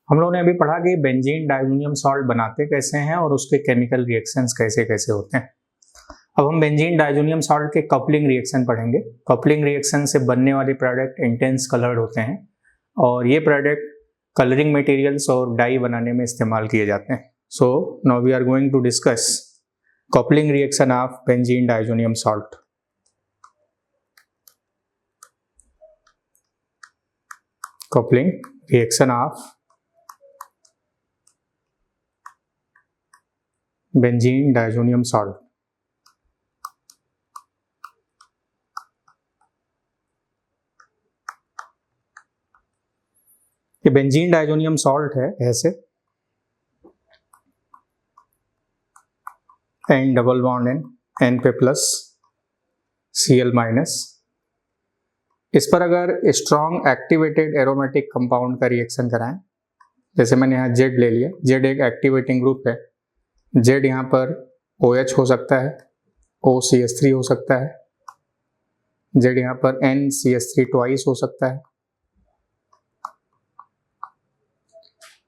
हम लोगों ने अभी पढ़ा कि बेंजीन डाइज़ोनियम सॉल्ट बनाते कैसे हैं और उसके केमिकल रिएक्शंस कैसे कैसे होते हैं। अब हम बेंजीन डाइज़ोनियम सॉल्ट के कपलिंग रिएक्शन पढ़ेंगे। कपलिंग रिएक्शन से बनने वाले प्रोडक्ट इंटेंस कलर्ड होते हैं और ये प्रोडक्ट कलरिंग मटेरियल्स और डाई बनाने में इस्तेमाल किए जाते हैं। So now we are going to discuss coupling reaction of benzene diazonium salt. Coupling reaction of benzene diazonium salt. ये बेंजीन डाइज़ोनियम सॉल्ट है ऐसे N डबल बॉन्ड N पे प्लस Cl माइनस। इस पर अगर स्ट्रॉन्ग एक्टिवेटेड एरोमेटिक कंपाउंड का reaction कराएं, जैसे मैंने यहाँ Z ले लिया, Z एक एक्टिवेटिंग ग्रुप है, Z यहाँ पर OH हो सकता है, OCH3 हो सकता है, Z यहाँ पर NCH3 ट्वाइस हो सकता है।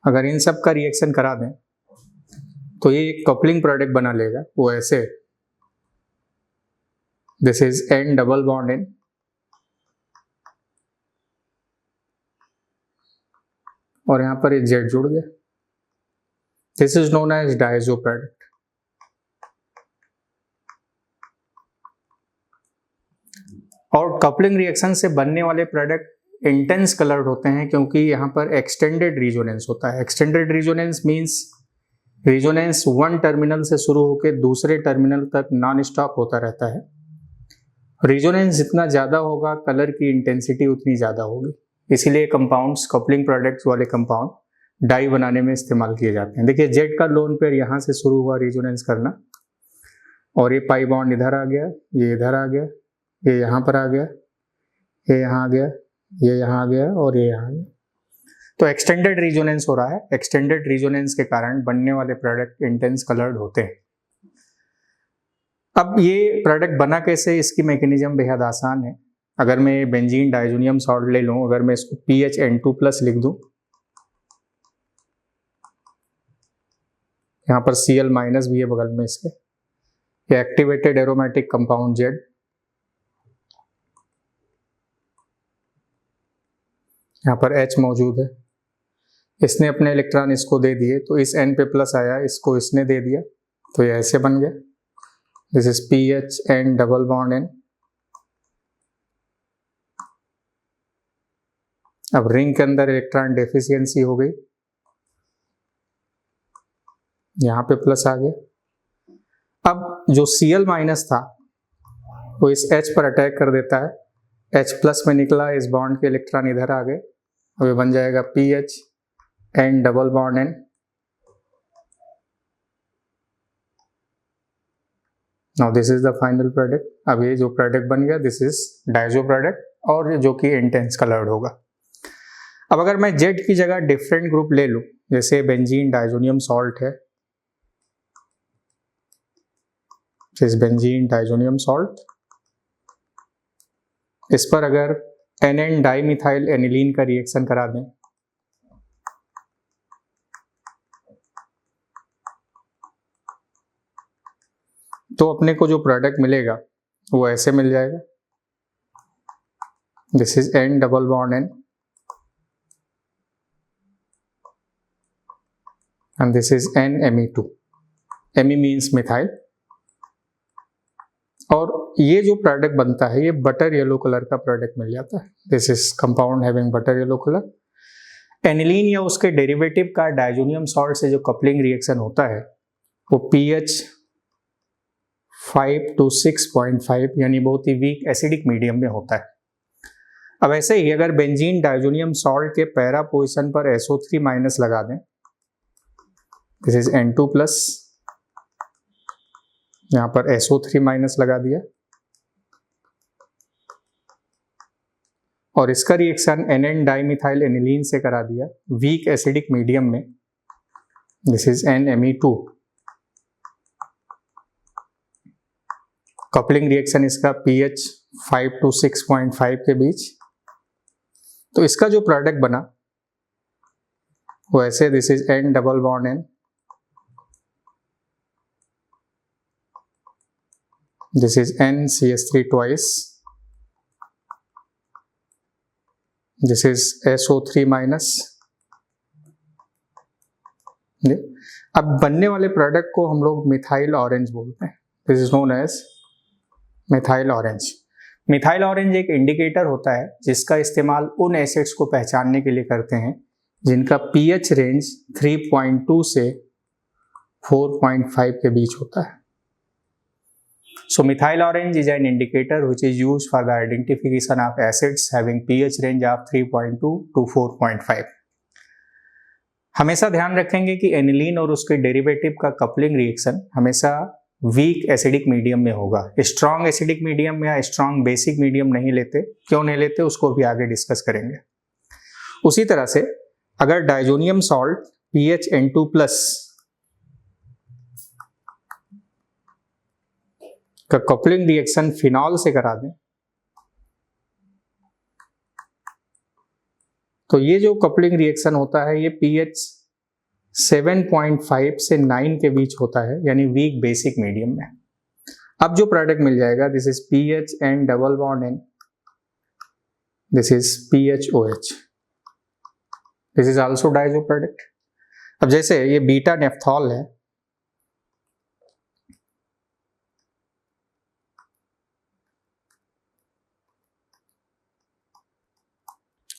अगर इन सब का रिएक्शन करा दें तो ये एक कपलिंग प्रोडक्ट बना लेगा, वो ऐसे, this is N double bond N और यहाँ पर ये Z जुड़ गया। This is known as diazo product. और कपलिंग रिएक्शन से बनने वाले प्रोडक्ट इंटेंस कलर्ड होते हैं क्योंकि यहाँ पर एक्सटेंडेड रिजोनेंस होता है। Extended resonance means resonance one terminal से शुरू होकर दूसरे टर्मिनल तक नॉन स्टॉप होता रहता है। रिजोनेंस जितना ज़्यादा होगा कलर की इंटेंसिटी उतनी ज़्यादा होगी, इसीलिए कंपाउंड्स, कपलिंग प्रोडक्ट्स वाले कंपाउंड डाई बनाने में इस्तेमाल किए जाते हैं। देखिए जेड का लोन पेयर यहाँ से शुरू हुआ रिजोनेंस करना और ये पाई बॉन्ड इधर आ गया, ये इधर आ गया, ये यहाँ पर आ गया, ये यहाँ आ गया, ये यहाँ आ गया और ये यहाँ आ गया। तो एक्सटेंडेड रिजोनेंस हो रहा है। एक्सटेंडेड रिजोनेंस के कारण बनने वाले प्रोडक्ट इंटेंस कलर्ड होते हैं। अब ये प्रोडक्ट बना कैसे, इसकी मैकेनिज्म बेहद आसान है। अगर मैं बेंजीन डाइज़ोनियम सॉल्ट ले लूँ, अगर मैं इसको PHN2+ लिख दूँ, यहाँ पर Cl- भी है बगल में इसके, ये एक्टिवेटेड एरोमेटिक कंपाउंड Z, यहाँ पर H मौजूद है, इसने अपने इलेक्ट्रॉन इसको दे दिए तो इस N पे प्लस आया, इसको इसने दे दिया तो ये ऐसे बन गया। This is PHN double bond N। अब रिंग के अंदर इलेक्ट्रॉन डेफिशिएंसी हो गई, यहाँ पे प्लस आ गया। अब जो Cl- था वो इस H पर अटैक कर देता है, H+ में निकला, इस बॉन्ड के इलेक्ट्रॉन इधर आ गए, अब ये बन जाएगा PHN double bond N। Now this is the final product. अब ये जो प्रोडक्ट बन गया दिस इज डायजो प्रोडक्ट और जो कि इंटेंस कलर्ड होगा। अब अगर मैं Z की जगह डिफरेंट ग्रुप ले लूं, जैसे बेंजीन डाइज़ोनियम सॉल्ट है, दिस बेंजीन डाइज़ोनियम सॉल्ट, इस पर अगर NN डाइमिथाइल एनिलीन का रिएक्शन करा दें तो अपने को जो प्रोडक्ट मिलेगा वो ऐसे मिल जाएगा। This is N double bond N and this is NMe2। Me means methyl. और ये जो प्रोडक्ट बनता है ये बटर येलो कलर का प्रोडक्ट मिल जाता है। This is compound having butter yellow colour. Aniline या उसके डेरिवेटिव का डाइज़ोनियम सॉल्ट से जो कपलिंग रिएक्शन होता है वो pH 5 to 6.5 यानी बहुत ही वीक एसिडिक मीडियम में होता है। अब ऐसे ही अगर बेंजीन डाइज़ोनियम सॉल्ट के पैरा पोजिशन पर SO3- लगा दें, दिस इज N2+, यहाँ पर SO3- लगा दिया और इसका रिएक्शन NN डाइमिथाइल एनिलीन से करा दिया वीक एसिडिक मीडियम में, this is NMe2। Coupling reaction इसका pH 5 to 6.5 के बीच। तो इसका जो प्रोडक्ट बना वैसे this is N double bond N, this is NCH3 twice, this is SO3 minus. अब बनने वाले प्रोडक्ट को हम लोग मिथाइल ऑरेंज बोलते हैं, this is known as methyl orange. Methyl orange एक इंडिकेटर होता है जिसका इस्तेमाल उन एसिड्स को पहचानने के लिए करते हैं जिनका pH रेंज 3.2 से 4.5 के बीच होता है। So methyl orange is an indicator which is used for the identification of acids having pH range of 3.2 to 4.5. हमेशा ध्यान रखेंगे कि एनिलीन और उसके डेरिवेटिव का कपलिंग रिएक्शन हमेशा वीक एसिडिक मीडियम में होगा। स्ट्रॉन्ग एसिडिक मीडियम या स्ट्रॉन्ग बेसिक मीडियम नहीं लेते। क्यों नहीं लेते उसको भी आगे डिस्कस करेंगे। उसी तरह से अगर डाइजोनियम सॉल्ट PHN2+ का कपलिंग रिएक्शन फिनॉल से करा दें तो ये जो कपलिंग रिएक्शन होता है ये pH 7.5 से 9 के बीच होता है, यानी वीक बेसिक मीडियम में। अब जो प्रोडक्ट मिल जाएगा this is PHN double bond N, this is PHOH, this is also Dizo product. अब जैसे ये बीटा नेफ्थॉल है,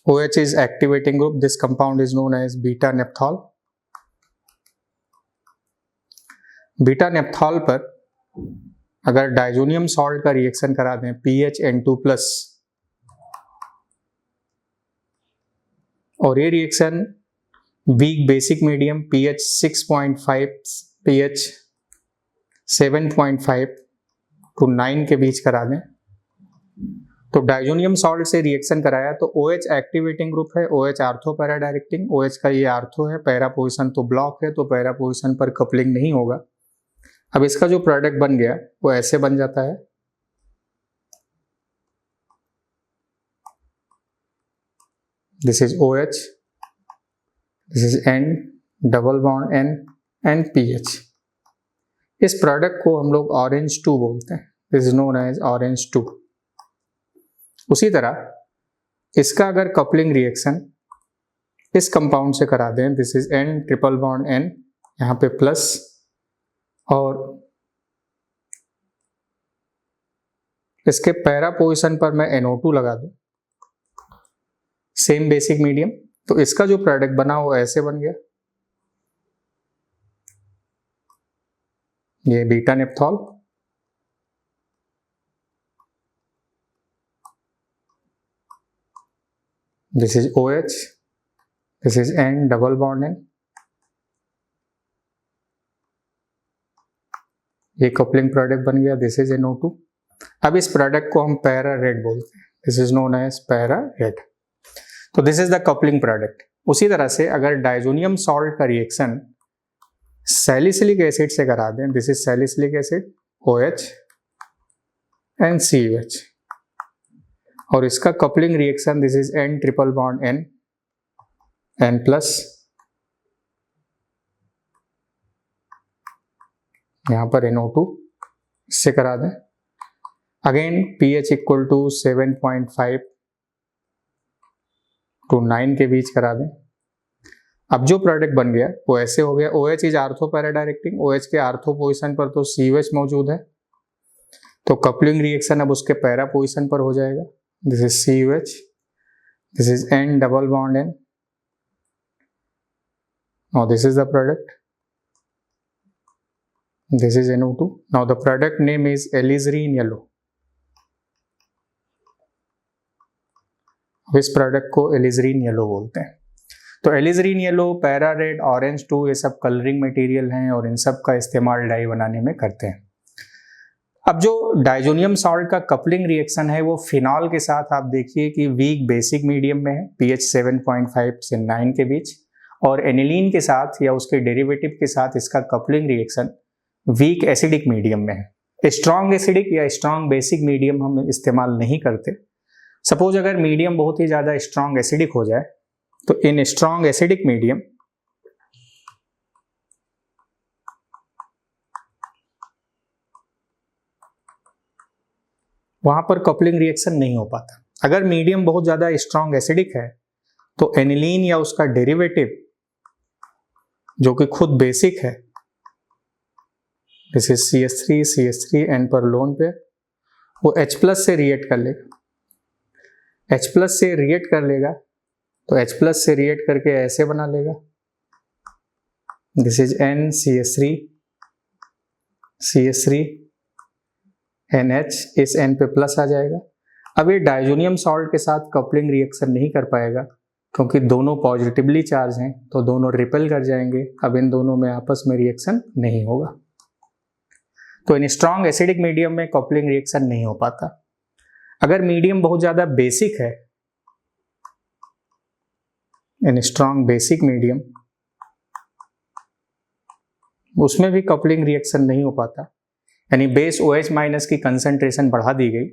OH is activating group, this compound is known as beta nephthol। Beta naphthol पर अगर डाइजोनियम सॉल्ट का reaction करा दें PHN2+ और ये reaction weak basic medium pH 6.5 pH 7.5 to 9 के बीच करा दें तो डाइजोनियम सॉल्ट से रिएक्शन कराया तो OH एक्टिवेटिंग ग्रुप है, OH ortho para directing, OH का ये आर्थो है, पैरा पोजीशन तो ब्लॉक है तो पैरा पोजीशन पर कपलिंग नहीं होगा। अब इसका जो प्रोडक्ट बन गया वो ऐसे बन जाता है, this is OH, this is N double bond N and PH। इस प्रोडक्ट को हम लोग ऑरेंज 2 बोलते हैं, this is known as orange 2। उसी तरह इसका अगर कपलिंग रिएक्शन इस कंपाउंड से करा दें, this is N triple bond N, यहाँ पे प्लस, और इसके पैरा पोजीशन पर मैं NO2 लगा दूं, सेम बेसिक मीडियम, तो इसका जो प्रोडक्ट बना वो ऐसे बन गया, ये beta naphthol, this is OH, this is N double bond N, ये कपलिंग प्रोडक्ट बन गया, दिस इज NO2। अब इस प्रोडक्ट को हम पैरा रेड बोलते हैं, this is known as para red. तो this is the coupling product. उसी तरह से अगर डाइजोनियम सॉल्ट का रिएक्शन सैलिसिलिक एसिड से करा दें, this is salicylic acid OH and CH, और इसका coupling reaction this is N triple bond N, N plus, यहां पर NO2 इससे करा दें, again pH equal to 7.5 to 9 के बीच करा दें। अब जो प्रोडक्ट बन गया वो ऐसे हो गया, OH is ortho para directing, OH के आर्थो पोजीशन पर तो CH मौजूद है, तो कपलिंग रिएक्शन अब उसके पैरा पोजीशन पर हो जाएगा, this is COH, this is N double bond N, now this is the product, this is NO2, now the product name is alizarin yellow। इस प्रोडक्ट को alizarin yellow बोलते हैं। तो alizarin yellow, para red, orange 2 ये सब colouring material हैं और इन सब का इस्तेमाल डाई बनाने में करते हैं। अब जो डाइजोनियम सॉल्ट का कपलिंग रिएक्शन है वो फिनॉल के साथ आप देखिए कि वीक बेसिक मीडियम में है, pH 7.5 से 9 के बीच, और एनिलीन के साथ या उसके डेरिवेटिव के साथ इसका coupling reaction weak acidic medium में है। स्ट्रॉन्ग एसिडिक या स्ट्रॉन्ग बेसिक मीडियम हम इस्तेमाल नहीं करते। सपोज अगर मीडियम बहुत ही ज़्यादा स्ट्रॉन्ग एसिडिक हो जाए तो इन स्ट्रॉन्ग एसिडिक मीडियम वहां पर कपलिंग रिएक्शन नहीं हो पाता। अगर मीडियम बहुत ज्यादा स्ट्रॉन्ग एसिडिक है तो एनिलीन या उसका डेरिवेटिव जो कि खुद बेसिक है, दिस इज CH3 N पर लोन पे, वो H+ से रिएक्ट कर लेगा। H+ से रिएक्ट कर लेगा तो H+ से रिएक्ट करके ऐसे बना लेगा, दिस इज NCH3 NH, इस N पे प्लस आ जाएगा। अब ये डाइजोनियम सॉल्ट के साथ कपलिंग रिएक्शन नहीं कर पाएगा क्योंकि दोनों पॉजिटिवली चार्ज हैं, तो दोनों रिपेल कर जाएंगे। अब इन दोनों में आपस में रिएक्शन नहीं होगा। तो इन स्ट्रॉन्ग एसिडिक मीडियम में कपलिंग रिएक्शन नहीं हो पाता। अगर मीडियम बहुत ज्यादा बेसिक है, इन स्ट्रॉन्ग बेसिक मीडियम, उसमें भी कपलिंग रिएक्शन नहीं हो पाता, यानी बेस OH- की कंसंट्रेशन बढ़ा दी गई,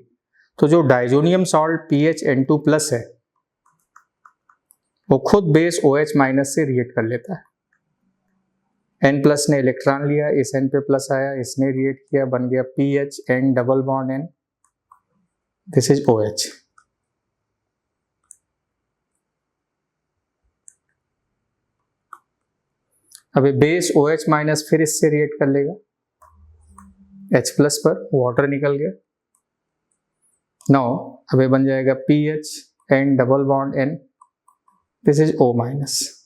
तो जो डाइजोनियम सॉल्ट PHN2+ है वो खुद बेस OH- से रिएक्ट कर लेता है। N+ ने इलेक्ट्रॉन लिया, इस N पे प्लस आया, इसने रिएक्ट किया, बन गया PHN double bond N, this is OH। अब बेस OH- फिर इससे रिएक्ट कर लेगा, H+ पर वाटर निकल गया। नाउ अब ये बन जाएगा PHN double bond N, this is O-।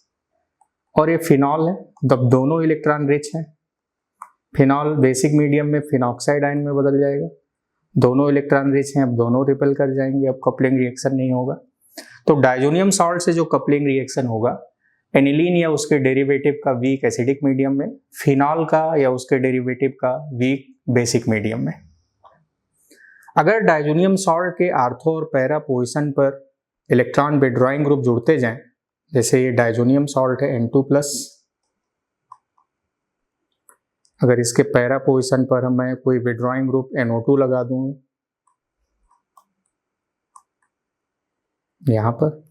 और ये फिनॉल है, तब दोनों इलेक्ट्रॉन रिच हैं। फिनॉल बेसिक मीडियम में फिनॉक्साइड आयन में बदल जाएगा, दोनों इलेक्ट्रॉन रिच हैं, अब दोनों रिपेल कर जाएंगे, अब कपलिंग रिएक्शन नहीं होगा। तो डाइजोनियम सॉल्ट से जो कपलिंग रिएक्शन होगा, एनिलीन या उसके डेरिवेटिव का वीक एसिडिक मीडियम में, फिनॉल का या उसके डेरिवेटिव का वीक बेसिक मीडियम में। अगर डाइजोनियम सॉल्ट के आर्थो और पैरा पोजीशन पर इलेक्ट्रॉन विड्रॉइंग ग्रुप जुड़ते जाएं, जैसे ये डाइजोनियम सॉल्ट है N2+, अगर इसके पैरा पोजीशन पर मैं कोई विड्रॉइंग ग्रुप NO2 लगा दूं यहां पर,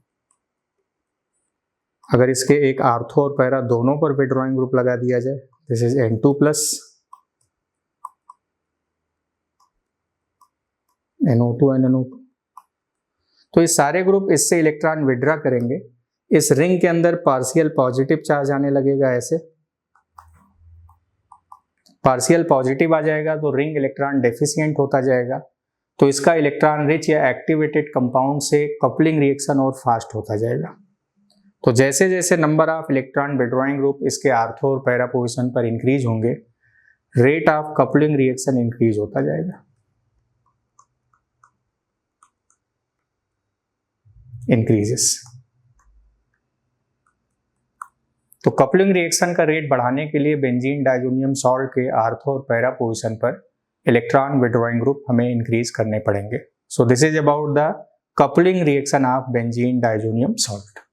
अगर इसके एक आर्थो और पैरा दोनों पर विड्रॉइंग ग्रुप लगा दिया जाए, this is N2+, NO2 NO2, तो ये सारे ग्रुप इससे इलेक्ट्रॉन विड्रॉ करेंगे। इस रिंग के अंदर पार्शियल पॉजिटिव चार्ज आने लगेगा, ऐसे पार्शियल पॉजिटिव आ जाएगा तो रिंग इलेक्ट्रॉन डेफिशिएंट होता जाएगा, तो इसका इलेक्ट्रॉन रिच या एक्टिवेटेड कंपाउंड से कपलिंग रिएक्शन और फास्ट होता जाएगा। तो जैसे जैसे number of electron withdrawing group इसके आर्थो और पैरा पोजीशन पर इंक्रीज होंगे, rate of coupling reaction increase होता जाएगा, इंक्रीजेस। तो कपलिंग रिएक्शन का रेट बढ़ाने के लिए बेंजीन डाइजोनियम सॉल्ट के आर्थो और पैरा पोजीशन पर इलेक्ट्रॉन विड्रॉइंग ग्रुप हमें इंक्रीज करने पड़ेंगे। So this is about the coupling reaction of benzene diazonium salt.